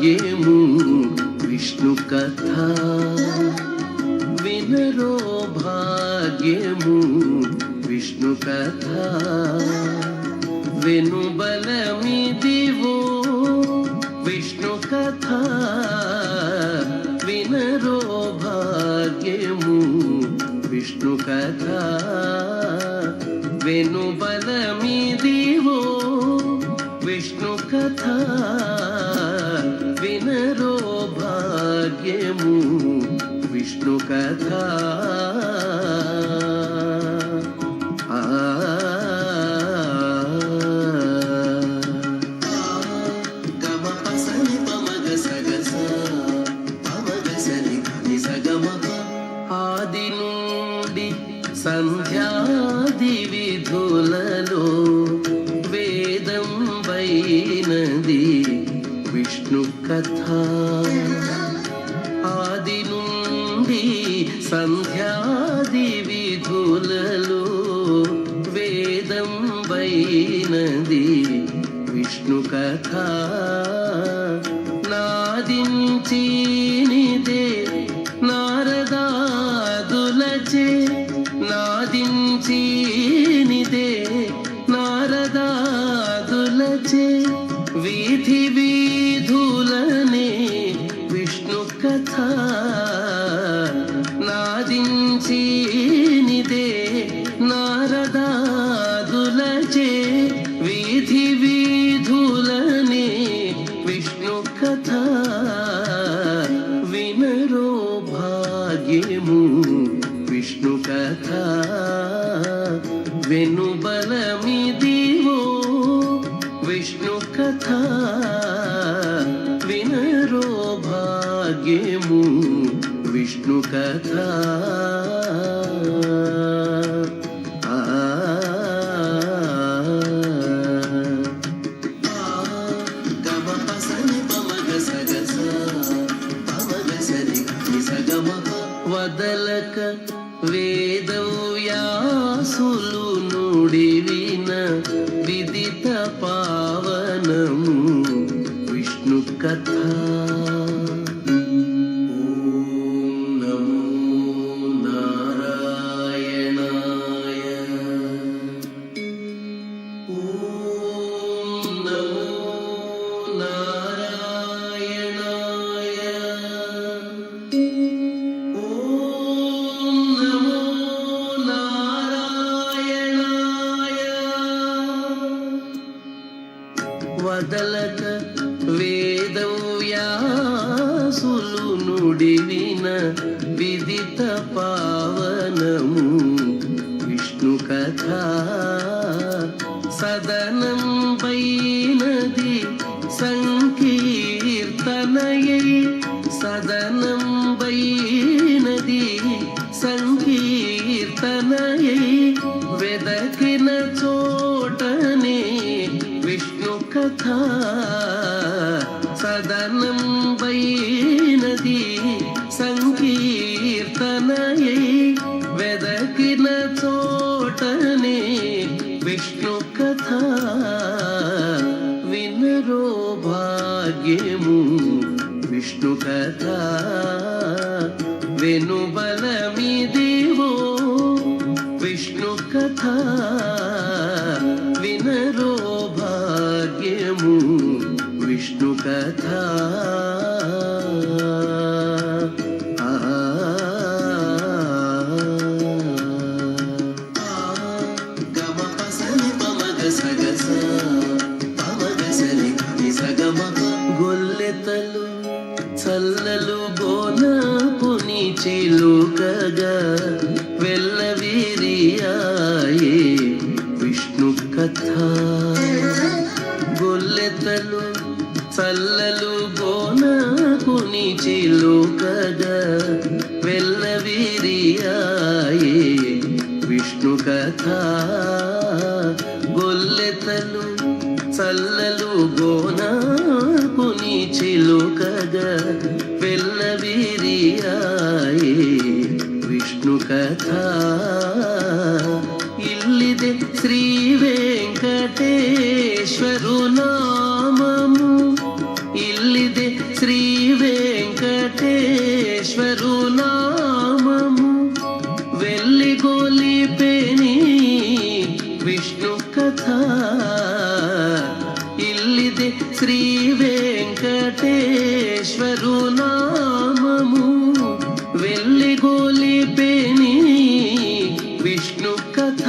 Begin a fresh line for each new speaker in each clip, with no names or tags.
భాగ్యము విష్ణు కథ వినరో భాగ్యము విష్ణు కథ వెనుబలమిదివో విష్ణు కథ వినరో భాగ్యము విష్ణు కథ వెనుబలమిదివో విష్ణు కథ వినరో భాగ్యము విష్ణు కథ ఆది నుండి సంధ్యాది విధులలో వేదం వైనది విష్ణు కథ ఆది నుండి సంధ్యాది విధులలో వేదం వైనది విష్ణు కథ నాదించినిదే నారదాదులచే నాదించినిదే నారదాదులచే వీధి వీధులనే విష్ణు కథ నాదించినిదే నారదాదులచే వీధి వీధులనే విష్ణు కథ వినరో భాగ్యము విష్ణు కథ వెనుబలమిదివో విష్ణు కథ వినరో భాగ్యము విష్ణు కథ వదలక వేదవ్యాసులు నుడివిన విదిత పావనము విష్ణు కథ వదలక వేదవ్యాసులు నుడివిన విదిత పావనము విష్ణు కథ సదనం వైనది సంకీర్తనయై సదనం వైనది సంకీర్తనయై వెదకిన చోటనే విష్ణు కథ సదనం వైనది సంకీర్తనయై వెదకిన చోటనే విష్ణు కథ వినరో భాగ్యము విష్ణు కథ వెనుబలమిదివో విష్ణు కథ వినరో భాగ్యము విష్ణు కథ గొల్లెతలు చల్లలు బోనపుని చిలుకగా వెల్లవిరియాయే విష్ణు కథ గొల్లెతలు చల్లలు బోనపుని చిలుకగా వెల్లవిరియాయే విష్ణు కథ గొల్లెతలు చల్లలు గోనపుని చిలుకగా వెల్లవిరియాయే విష్ణు కథ ఇల్లిదే శ్రీ వెంకటేశ్వరు నామము ఇల్లిదే వెంకటేశ్వరు నామము వెల్లిగొలిపెని విష్ణు కథ ఇల్లిదే శ్రీ వెంకటేశ్వరు నామము వెల్లిగొలిపెని విష్ణు కథ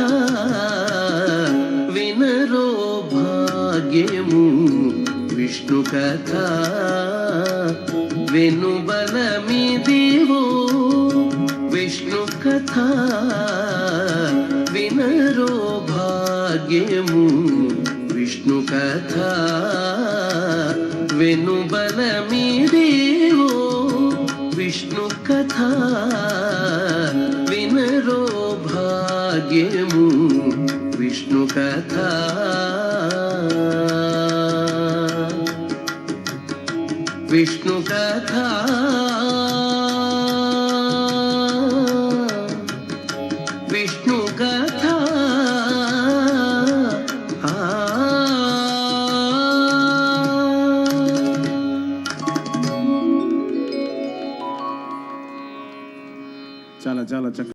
వినరో భాగ్యము విష్ణు కథ వెనుబలమిదివో విష్ణు కథ వినరో భాగ్యము విష్ణు కథ వెనుబలమిదివో విష్ణు కథ వినరో భాగ్యము విష్ణు కథ విష్ణు కథ విష్ణు కథ
చాలా చాలా చక్కగా